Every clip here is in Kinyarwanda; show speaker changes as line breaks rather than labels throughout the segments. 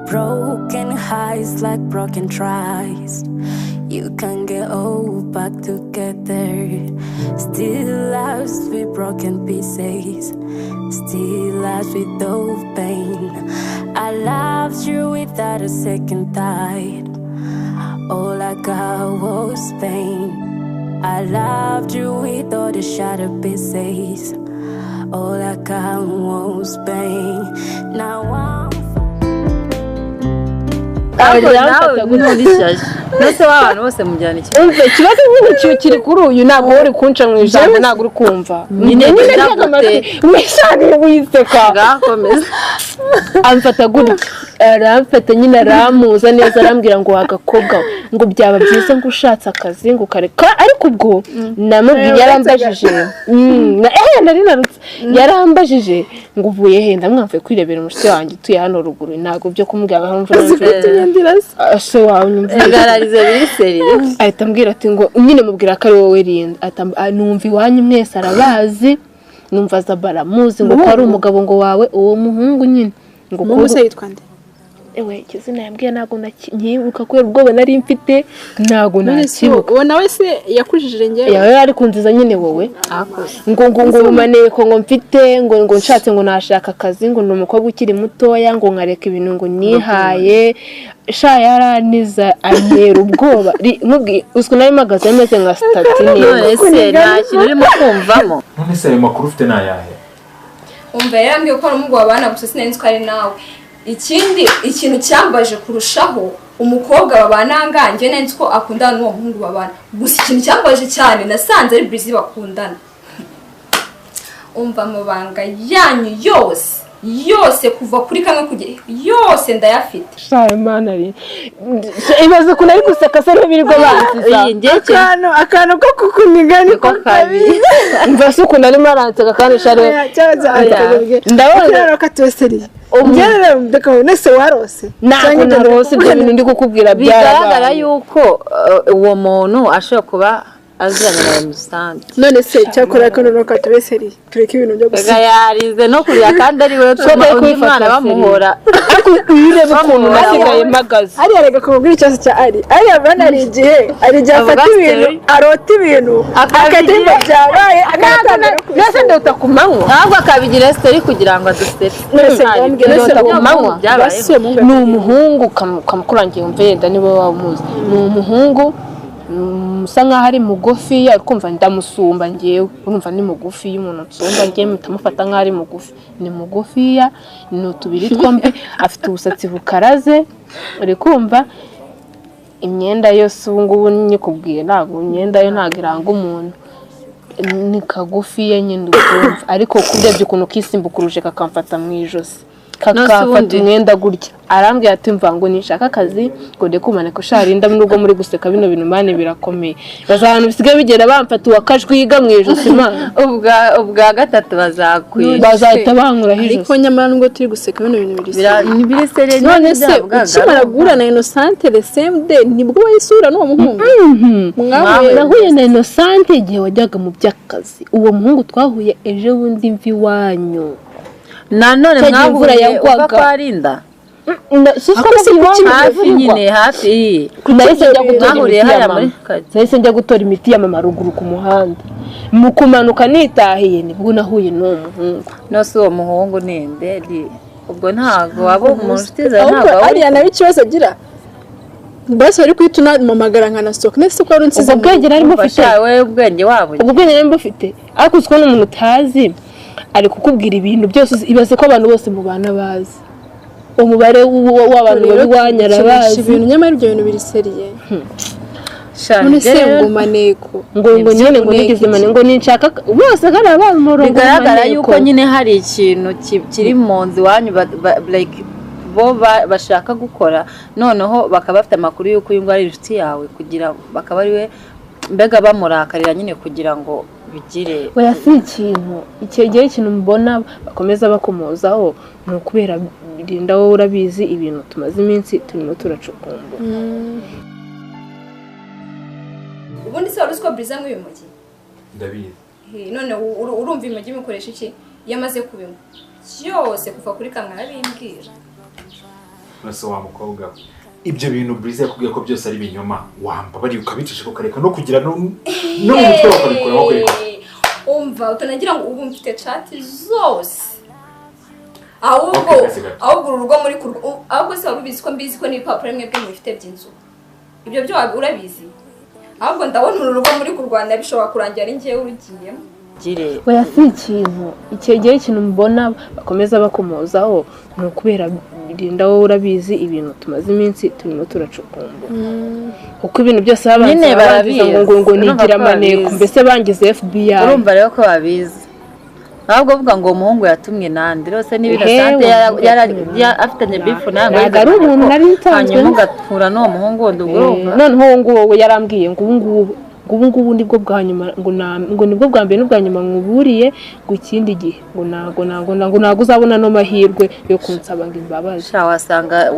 Broken hearts like broken tries. You can get all back together. Still lost with broken pieces. Still lost with no pain. I loved you without a second thought. All I got was pain. I loved you with all the shattered pieces. All I got was pain. Now I'm
Nose w'abantu bose mujyana iki
umve kibazo nk'iki kiri kuri uyu ntabwo uri kunca mu ijambo ntabwo uri kumva nyine mwishaniye wiseka
gakomeza
amfata gutya aramfata nyine aramuza neza arambwira ngo wagakobwa ngo byaba byiza ngo ushatse akazi ngo kareka ariko ubwo namubwiye yarambajije nari narutse yarambajije ngo uvuye he ndamwamvuye kwirebera umushiti wanjye tuye hano ruguru ntabwo byo kumubwira ngo so
wawe
ahita ambwira ati ngo nyine mubwira ko ari wowe Lyinda numva iwanyu mwese arabazi numva za baramuzi ngo ko ari umugabo ngo wawe uwo muhungu nyine ngo
ko yitwa nde
ewe kizina yambwiye ntago nkibuka ko ubwo nari mfite ntago nakibuka
uwo nawe se yakujije ngewe
yawe ari kunziza nyine wowe ngo umaneko ngo mfite ngo nshatse ngo nashaka akazi ngo numukobwa ukiri mutoya ngo nkareka ibintu ngo nihaye sha yaraniza antera ubwoba nkubwi uswe nari magaze ameze nka stati
none se nta kintu urimo kumvamo
none se ayo makuru ufite nayahe
umva yarambwiye ko ari umugabo abana gusa sinenzi ko ari nawe ikintu cyambaje kurushaho umukobwa babana nganjye nenzi ko akundana n'uwo muhungu babana gusa ikintu cyambaje cyane nasanze ari busy bakundana umva amabanga yanyu yose kuva kuri kamwe kugera yose ndayafite
Imana ari ibaze ko nari guseka se n'ibirgo banziza
akantu ko kukuniga niko kabi
mva se ukuntu arimo aranseka kandi share
ndabona ko atweseriye umbyerere ndeka nese warose
nako narose ibyo bintu ndi kukubwira
bigaragara yuko uwo muntu ashobora kuba aziranye na Musante
none se cyakora ko no katubeseri tureke ibintu byo gusa
yarize no kuriya kandi ari we undi mwana bamuhora
urebe ukuntu nasigaye magaze
ari arega kumubwira icyose cya ari abana ari igihe afata ibintu arota ibintu akatemba byabaye akatana
nese ndota kumanywa
ntabwo akabigira story kugira ngo adusete
nese ndota
kumanywa ni umuhungu kamukurangiye umve yenda niwe wamuzi ni umuhungu musa nkaho ari mugufi kumva ndamusumba ngewe urumva ni mugufi y'umuntu nsumba ngewe mutamufata nkaho ari mugufi ni mugufiya ni utubiri twombi afite ubusatsi bukaraze uri kumva imyenda yose ubu ngubu nyikubwiye ntabwo imyenda yo ntabwo iranga umuntu ni kagufiya nyine ukumva ariko kurebye ukuntu kisimbukuruje kakamfata mu ijosi kakafata umwenda gutya arambwira ati mva ngo nishaka akazi ngo ndekumane ko Lyinda nubwo muri guseka bino bintu mane birakomeye bazahanu bisigaye bigera bamfata wakajwiga mu ijosi ma
ubwa gatatu
bazahita bankura hijosi
ariko nyamara ngo turi guseka bino bintu
biri seriye
none se ukimara guhura na Innocente le same day nibwo wayisura n'uwo muhungu
nahuye na Innocente igihe wajyaga mu by'akazi uwo muhungu twahuye ejo bundi mvi wanyu
nanone mwavuye uva kwa Lyinda hafi nyine hafi
nahise njya gutora imiti y'amama ruguru ku muhanda mu kumanuka nitahiye nibwo nahuye n'uwo muhungu
nose uwo muhungu ninde ubwo ntago wabo mu nshuti zawe ntago
ariya nawe ikibazo agira basi bari kwituna mamagara nkana stock nese ko ari nsize
ubwenge nari mufite
wowe ubwenge wabo
ubwenge nari mufite ariko uziko n'umuntu utazi ari kukubwira ibintu byose ibaze ko abantu bose mu bana bazi umubare w'abantu babwanyara bazi
ibintu nyamara ibyo bintu biri seriye
none
se ngo maneko
ngo nyine ngo nigize mane ngo ninshaka bose kandi abantu murongo
bigaragara yuko nyine hari ikintu kiri mu nzi wanyu like bo bashaka gukora noneho bakaba bafite amakuru yuko uyu ngo ari inshuti yawe kugira bakaba ari we mbega bamurakarira nyine kugira ngo bigire
oya si ikintu igihe ikintu mbona bakomeza bakomozaho ni ukubera Lyinda wowe urabizi ibintu tumaze iminsi turimo turacukumbura
ubundi se waruziko briza nk'uyu mujyi
ndabizi
none urumva imujyi mukoresha iki yamaze kubinywa cyose kuva kuri kamwe arabimbwira
nose wa mukobwa ibyo bintu Breeze yakubwiye ko byose ari binyoma wamba bari ukabicisha ko kareka no kugira no mu mutwe bakabikora bakwereka
umva utanagira ngo ubu mfite chat zose ahubwo urugo muri ahubwo se warubizi ko mbizi ko n'ibipapuro mwebwe mufite by'inzu ibyo byo urabizi ahubwo ndabona urugo muri Rwanda bishobora kurangira ari ngiye urugiyemo
oya si ikintu icyegeye ikintu mbona bakomeza bakomozaho ni ukubera Lyinda wowe urabizi ibintu tumaze iminsi turimo turacukumbura kuko ibintu byose
nyine barabizi
ngo nigira amaneko mbese bangize FBI
urumva rero ko babizi ahubwo uvuga ngo umuhungu yatumwe nande rose n'ibintu sante afitanye bifu nango
ari umuntu nari nsanzwe
hanyuma ugatura n'uwo muhungu wundi urumva
noneho ngo yarambwiye ngo ubu nibwo bwa nyuma ngo nibwo bwa mbere n'ubwa nyuma nkuburiye ngo ikindi gihe ngo nago uzabona no mahirwe yo kunsaba ngo imbabazi
wasanga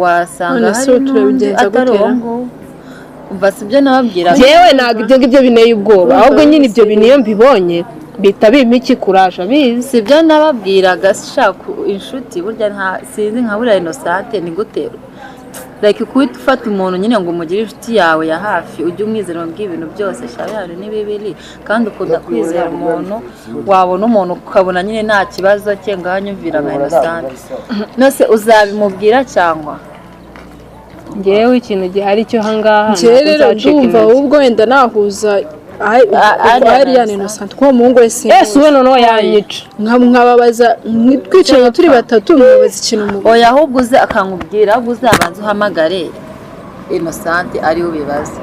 hari turabigenza gutera
umva sibyo nababwira
jewe ntabwo ibyo ngibyo bineye ubwoba ahubwo nyine ibyo biniyo mbibonye bita bimiki kuraje abizi
sibyo nababwiraga shaka inshuti burya nta sinzi nka buriya Innocente ni gutero like kuita ufata umuntu nyine ngo umugire inshuti yawe ya hafi ujye umwizera mu ibintu byose shabihari n'ibibiri kandi ukunda kwizera umuntu wabona umuntu ukabona nyine nta kibazo cye nganyumvira nka Innocente nose uzabimubwira cyangwa
ngewe ikintu gihari cyo hangaha
rero ndumva ubwo wenda nahuza ari ya Innocente ko umuhungu wese
Yesu we noneho yanyica
nkababaza twicaye turi batatu mwabaza ikintu umugabo
oya ahubwo uze akankubwira ahubwo uzabanza uhamagare Innocente ari ubibaza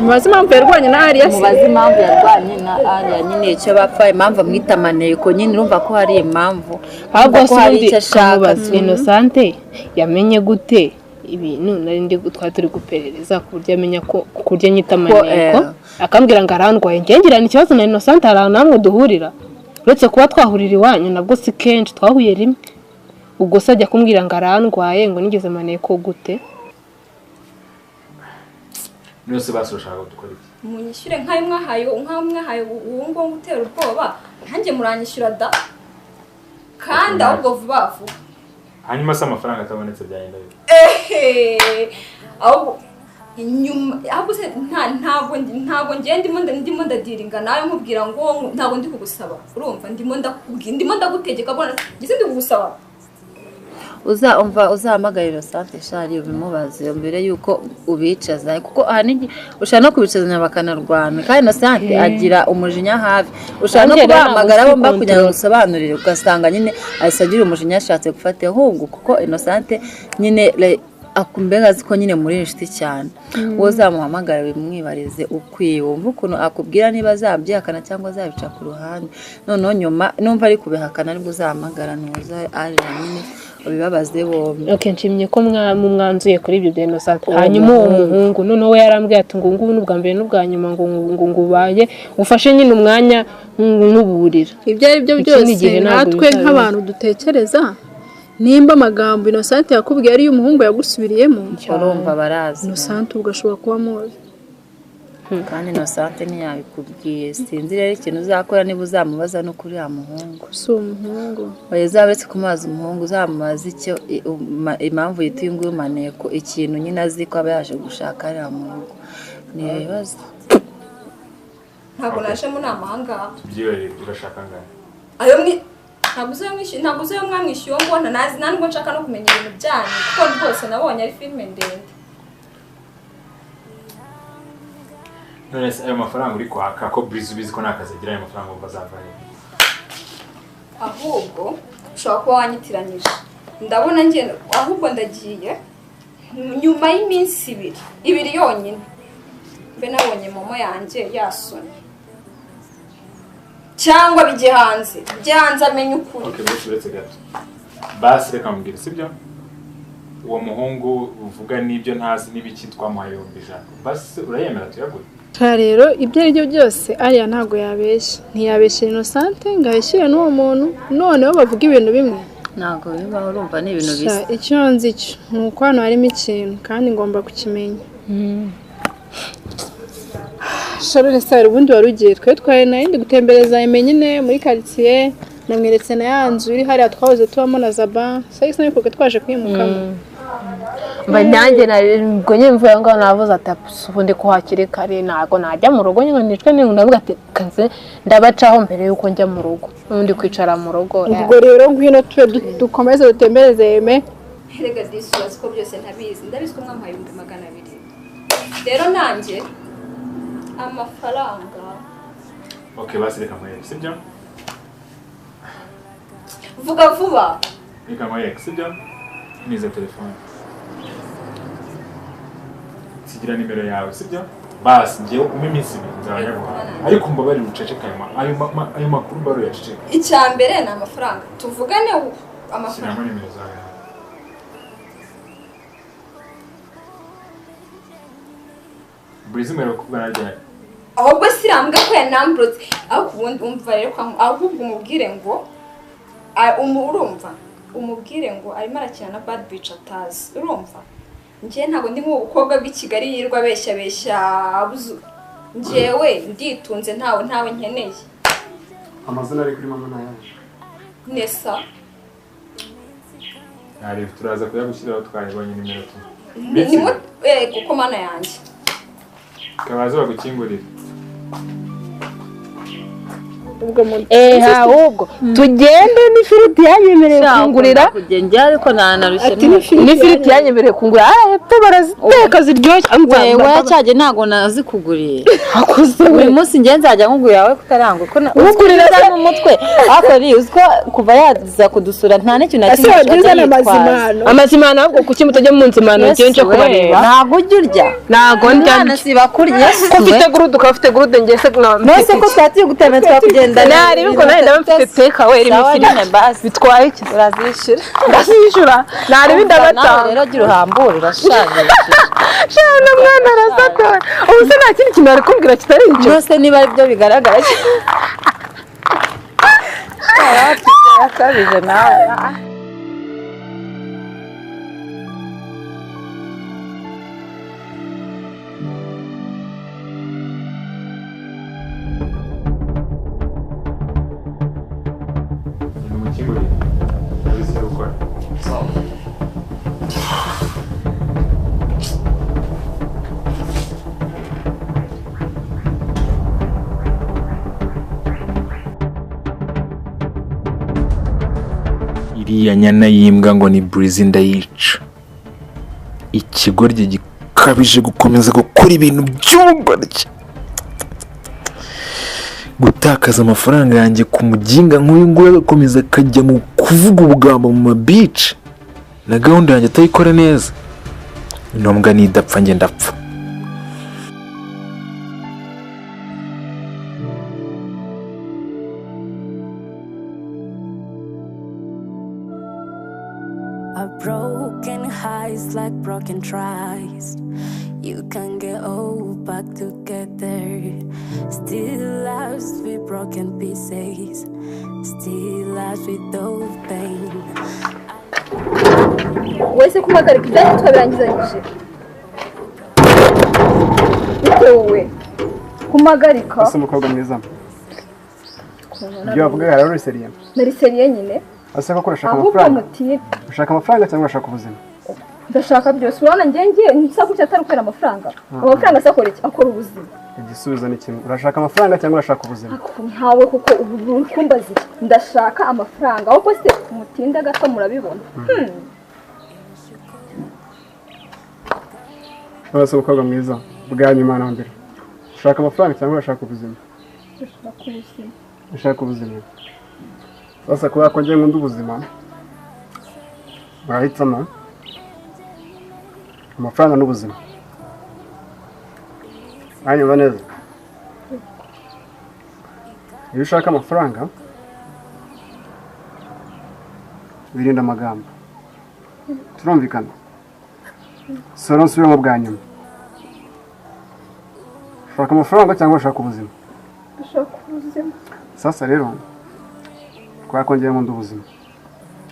mubaze impamvu yarwanye na Ariya se
mubaze impamvu yarwanye na Ariya nyine icyo bapfa impamvu amwita amaneko nyine urumva ko hari impamvu
ahubwo ko hari icyo ashaka Innocente yamenye gute ibintu nari ndi turi guperereza ku buryo amenya ko kurya nyita amaneko akambwira ngo arandwaye ngengirana ikibazo na Innocente hari namwe duhurira uretse kuba twahurira iwanyu nabwo si kenshi twahuye rimwe ubwo se ajya kumbwira ngo arandwaye ngo nigeze amaneko gute
nose basoshaka gukora iki
munyishyure nkayo mwahaye uwo ngo gutera ubwoba nanjye muranyishyura da kandi ahubwo vuba vuba
hanyuma se amafaranga atabonetse byagenda
ahubwo inyuma ahubwo se ntabwo ngiye ndimo ndadiringa nawe nkubwira ngo ntabwo ndi kugusaba urumva ndimo ndagutegeka bona ngise ndi kugusaba
uzahamagara Innocente shari ubimubaze mbere yuko ubicaza kuko ahanini ushaka no kubicazanya bakanarwana kandi Innocente agira umujinya hafi ushaka no kubahamagara bomba kugira ngo usobanurire ugasanga nyine asagira umujinya ashatse gufata ahubwo kuko Innocente nyine akumbega ziko nyine muri inshuti cyane wowe uzamuhamagara bimwibarize ukwiye wumva ukuntu akubwira niba azabyihakana cyangwa azabica ku ruhande noneho nyuma numva ari kubihakana aribwo uzahamagara ntuza ari nyine ubibabaze bombi
nshimye ko mwanzuye kuri ibyo bya Innocente hanyuma uwo muhungu noneho we yarambwiye ati ngo ngubu n'ubwa mbere n'ubwa nyuma ngo ngubaye ufashe nyine umwanya n'uburira
ibyo ari byo byose natwe nk'abantu dutekereza nimba amagambo Innocente yakubwiye ari umuhungu yagusubiriyemo
urumva barazi
Innocente ugashobora kuba muzi
kandi Innocente ntiyabikubwiye sinzi rero ikintu uzakora niba uzamubaza no kuri ya muhungu
si umuhungu
uzabetse kumaza umuhungu uzamubaza icyo impamvu yita uyu nguyu maneko ikintu nyine azi ko aba yaje gushaka ari muhungu ni ibibazo
ntabwo naje mu nama ahangaha
tubyihorere urashaka ngahe
ntabwo uzayo mwamwishyuye ngo nanazi ntabwo nshaka no kumenya ibintu byanyu kuko rwose nabonye ari filime ndende
none se ayo mafaranga uri kwaka ko Breeze ubizi ko nta kazi agira ayo mafaranga ngo azavahe
ahubwo ushobora kuba wanyitiranyije ndabona ngenda ahubwo ndagiye nyuma y'iminsi ibiri yonyine mbe nabonye momo yanjye yasonye cyangwa bijye hanze amenye ukuri
okay bose uretse gato basi reka mbwira sibyo uwo muhungu uvuga n'ibyo ntazi n'ibiki twamuhaye 1,000 basi urayemera tuyagure
rero ibyo ari byo byose Ariya ntabwo ntiyabeshye Innocente ngo ayishyire n'uwo muntu noneho bavuga ibintu bimwe
ntabwo bibaho urumva ni ibintu bisa
icyo nzi cyo ni uko hano harimo ikintu kandi ngomba kukimenya Charles Star ubundi warugiye twari nayindi gutembereza imenyine muri quartier namweretse na yanzu iri hariya twahoze tubamo na Zaba sasa niko twaje kwimukamo
mba nanjye ubwo nyine mvuye ngo navuze ati ubundi ko hakiri kare ntago najya mu rugo nyine nicwe ndavuga ati kanze ndabacaho mbere yuko njya mu rugo n'undi kwicara mu rugo
ubwo rero ngwino tube dukomeze dutembereze Yeme
Erega disubiza ko byose ntabizi ndabizi ko mwampaye 200 rero nanjye amafaranga
Okay, basi reka mwereke sibyo?
vuga vuba
Reka mwereke sibyo? Nize telefone. Sigira nimero yawe sibyo? Basi ngiye iminsi nzayaguha. Ariko mbabari uceceka ayo makuru baro yaceceka.
Icyambere ni amafaranga tuvugane amafaranga.
Sinama nimero zawe. Brizimero kugana ryari?
Ahubwo sirambwa ko yanambrotse akubundi umva rero ahubwo umubwire ngo urumva umubwire ngo arimo arakina na bad bitch atazi urumva ngiye ntabwo ndi mu bukobwa bw'Ikigali yirwa besha abuzu ngiyewe nditunze ntawe nkeneye
amazina ari kuri mama nayaje
Nesa
Ari turaza kuyagushyiraho twayibonye nimero tu
Nimo kuko mana yanjye
Kabazo bagukingurira
ubwo mu
ahubwo tugende n'ifiriti yanyemereye kungurira
kugenda ariko nanarushye
n'ifiriti yanyemereye kungurira hepfo baraziteka ziryoshye
wewe cyaje ntago nazikuguriye akuze buri munsi ngiye nzajya nkugurira yawe kutarangwa ko ugurira mu mutwe akori uziko kuva yaza kudusura nta n'icyo na kimwe
amazimano ahubwo kuki mutajya mu nzimano ngenje kubareba
ntago ujya urya
ntago ndya
siba kurya
ko ufite gurude ukafite gurude ngese
nose ko twatiye gutema twakugenda
nari biko nari ndamfite teka we
imifiri basi
bitwaye iki
urazishira
ndasishura nari bindabata
rero gira uhambura urashanye
shana mwana arasatora ubu se nta kindi kintu ari kumbwira kitari icyo
nose niba ari byo bigaragara akabije nawe
iriya nyana yimbwa ngo ni Lyinda yica ikigoryi gikabije gukomeza gukora ibintu by'ubugoryi gutakaza amafaranga yanjye ku muginga nk'uyu nguyu agakomeza akajya mu kuvuga ubugambo mu mabici na gahunda yanjye atayikora neza inombwa nidapfa njye ndapfa
A broken hearts like broken tries. You can get all back together. Still lost with broken pieces. Still lost with those pain.
wese kumagarika ibyanyu twabirangizanyije bitewe kumagarika
ese mukobwa mwiza ibyo wavuga rero seriye
nari seriye nyine
ase ko urashaka
ahubwo
amafaranga
mutiye
ushaka amafaranga cyangwa urashaka ubuzima
ndashaka byose urabona ngiye nsa kuki atari kwera amafaranga asakora iki akora ubuzima
igisubizo ni kimwe urashaka amafaranga cyangwa urashaka ubuzima
ntawe kuko ubu kumbazi ndashaka amafaranga ahubwo se mutinda gato murabibona
ese mukobwa mwiza bwa nyuma na mbere ushaka amafaranga cyangwa urashaka ubuzima ushaka ubuzima sasa kuba kongera nkunda ubuzima urahitamo amafaranga n'ubuzima hanyuma neza iyo ushaka amafaranga wirinda amagambo turumvikana soro nsubiramo bwa nyuma ushaka amafaranga cyangwa ushaka ubuzima sasa rero twakongera nkunda ubuzima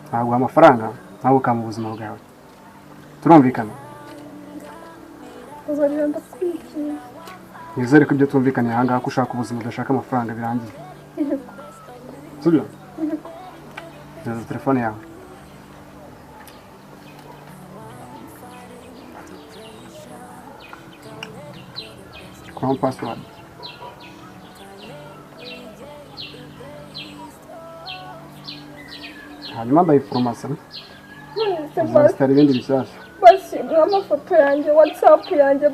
ntaguha amafaranga ntabwo ukama ubuzima bwawe turumvikana nizere ko ibyo tumvikaniye aha ngaha ko ushaka ubuzima udashaka amafaranga birangiye sibyo neza telefone yawe kuramo password hanyuma ndayiforomasa uzasitara ibindi bishyashya
bashyira amafoto yanjye WhatsApp yanjye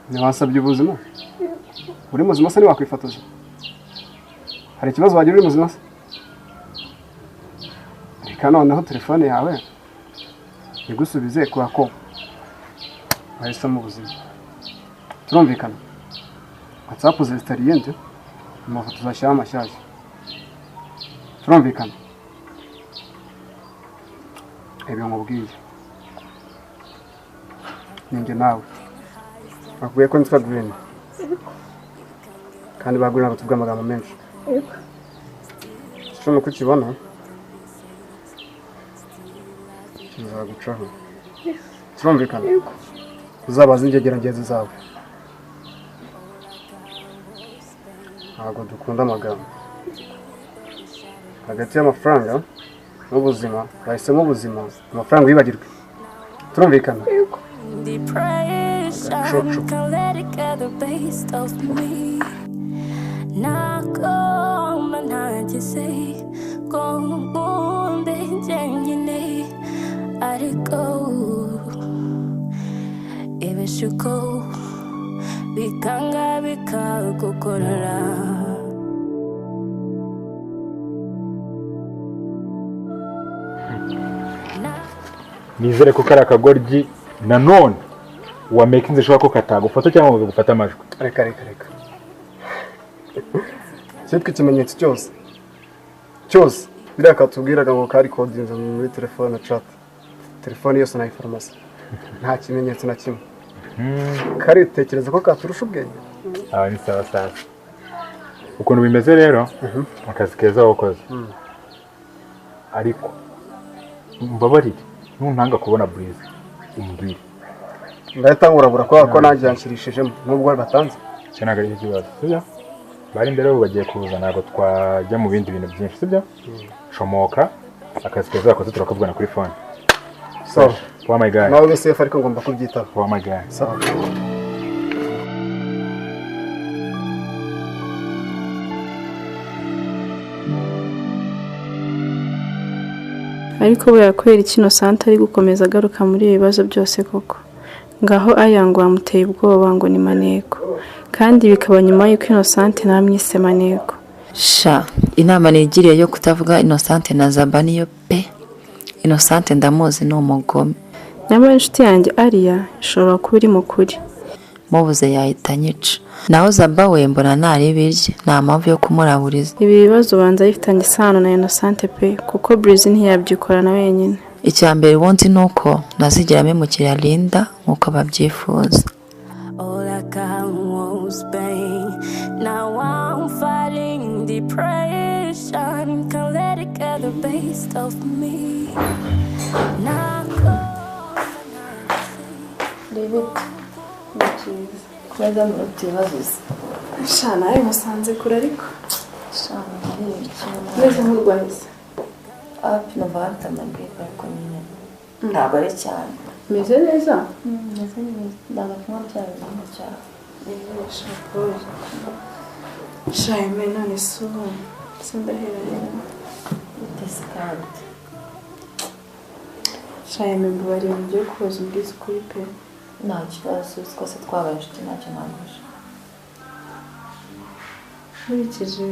ntiwasabye ubuzima uri muzima se ntiwakwifotoza hari ikibazo wagira uri muzima se reka noneho telefone yawe igusubize kubera ko wahisemo ubuzima turumvikana WhatsApp uzasitara iyindi amafoto uzashyiraho amashyashya turumvikana ibi nkubwiye ninjye nawe bakubwiye ko nitwa Green kandi bagura ntabwo tuvuga amagambo menshi ushobora kukibona kizagucaho turumvikana uzabaza ingegeragezi zawe ntabwo dukunda amagambo hagati y'amafaranga n'ubuzima bahisemo ubuzima amafaranga wibagirwe turumvikana
Depression can let it get the best of me. Nakoma najise kombe jengine ariko ibishuko bikanga bikagukorera.
nizere ko kari akagoryi nanone wamakinze ishobora ko katagufata cyangwa ukagufata amajwi
reka cyitwa ikimenyetso cyose biriya katubwiraga ngo kari kodinze muri telefone na chat telefone yose na farumasi nta kimenyetso na kimwe kari tekereza ko katurusha ubwenge
ni sawa sawa ukuntu bimeze rero akazi keza wakoze ariko mbabarire nuntanga kubona Breeze umbwire
ndahita ngurabura ko nanjye yanshirishijemo nubwo batanze
cyanaga ari ikibazo sibyo bari imbere bo bagiye kuza ntabwo twajya mu bindi bintu byinshi sibyo shomoka akazi keza wakoze turakavugana kuri phone
so
oh my god
nawe wese ariko ngomba kubyitaba
oh my god
sawa
ariko buriya kubera kino santa ari gukomeza agaruka muri ibi bibazo byose koko ngaho aya ngo wamuteye ubwoba ngo ni maneko kandi bikaba nyuma y'uko Innocente namwise maneko
sha inama nigiriye yo kutavuga Innocente na Zaba niyo pe Innocente ndamuzi ni umugome
nyamara inshuti yanjye Ariya ishobora kuba iri mu kuri
mubuze yahita nyica naho Zaba we mbona ntari birye nta mpamvu yo kumuraburiza
ibi bibazo banza bifitanye isano na Innocente pe kuko Breeze ntiyabyikorana wenyine
icya mbere wonzi nuko nazigera memukira Lyinda nkuko babyifuza
All I got was pain. Now I'm fighting depression. Can't let it get the best of me. Now
Kwega mutibazuze
shana ari musanze kure ariko
shana ari ikintu
neze nk'urwahise
api novanta mabwika ko nyine ntabwo ari cyane
meze neza
meze neza ndabona cyane cyane
Shaime none suho sindahera
discount
Shaime mbari mu byo koza ubwiza kuri pe
nta kibazo twese twabaye inshuti ntacyo nanguje
nkurikije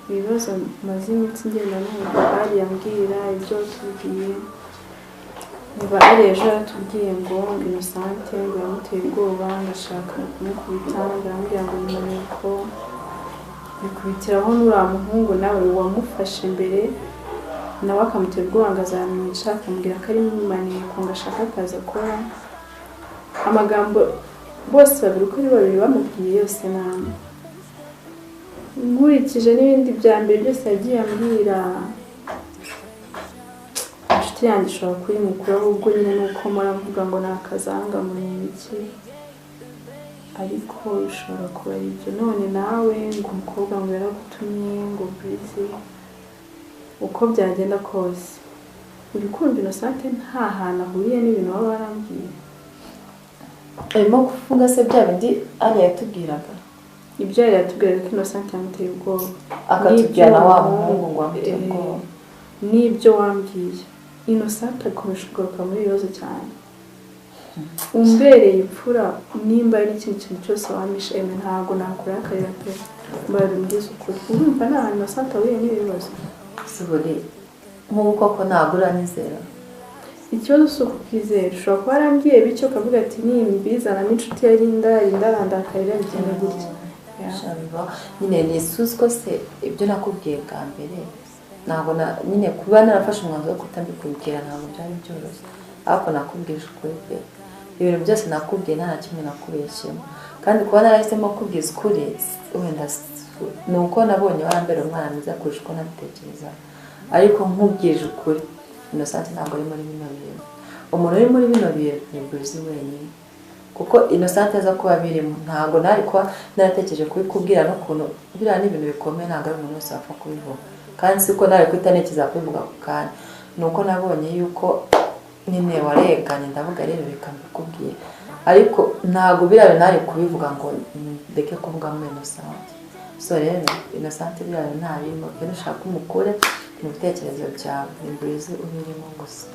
ibibazo maze iminsi ngenda numva ari yambwira ibyo tubwiye niba ari ejo yaratubwiye ngo Innocente ngo yamuteye ubwoba ngashaka kumukubita ngambwira ngo ni maneko bikubitiraho n'uriya muhungu nawe wamufashe imbere nawe akamutera ubwoba ngo azamwica akamubwira ko ari maneko ngo ashaka akazi akora amagambo bose babiri uko ari babiri bamubwiye yose namwe nkurikije n'ibindi bya mbere byose yagiye ambwira inshuti yanjye ishobora kuba imukuru ahubwo nyine nuko muravuga ngo ni akazanga muri iki ariko bishobora kuba ari ibyo none nawe ngo umukobwa ngo yaragutumye ngo Breeze uko byagenda kose uri kumva Innocente nta hantu ahuriye n'ibintu baba barambwiye
arimo kuvuga se bya bindi ari yatubwiraga
ibyo yari yatubwiraga ko Innocent yamuteye ubwoba
akatubwira na wa muhungu ngo amuteye ubwoba
n'ibyo wambwiye Innocent akomeje kugaruka muri ibibazo cyane umbereye imfura nimba ari ikintu cyose wamisha ntabwo nakora akarira pe mbabimbwiza ukuri urumva nta hantu Innocent ahuye n'ibibazo
siburi nk'ubu koko ntabwo uranyizera
ikibazo si ukukizera ushobora kuba arambwiye bityo ukavuga ati nimbizana n'inshuti ya Linda arandakarira bigenda gutya
nyine ni isuzi ko se ibyo nakubwiye bwa mbere ntabwo nyine kuba narafashe umwanzuro wo kutabikubwira ntabwo byari byoroshye ariko nakubwije ukuri pe ibintu byose nakubwiye nta na kimwe nakubeshyemo kandi kuba narahisemo kubwiza ukuri wenda ni uko nabonye warambera umwana mwiza kurusha uko nabitekerezaga ariko nkubwije ukuri Innocent ntabwo ari muri bino bintu umuntu uri muri bino bintu ni Bruce wenyine kuko Innocent aza kuba birimo ntabwo nari kuba naratekereje kubikubwira n'ukuntu biriya ni ibintu bikomeye ntabwo ari umuntu wese wapfa kubivuga kandi siko nari kuhita ntekereza kubivuga ako kanya ni uko nabonye yuko nyine wareganye ndavuga rero reka mbikubwire ariko ntabwo biriya nari kubivuga ngo ndeke kuvuga muri Innocent so rero Innocent biriya ntabirimo rero ushaka umukure mu bitekerezo byawe ni Bruce ubirimo gusa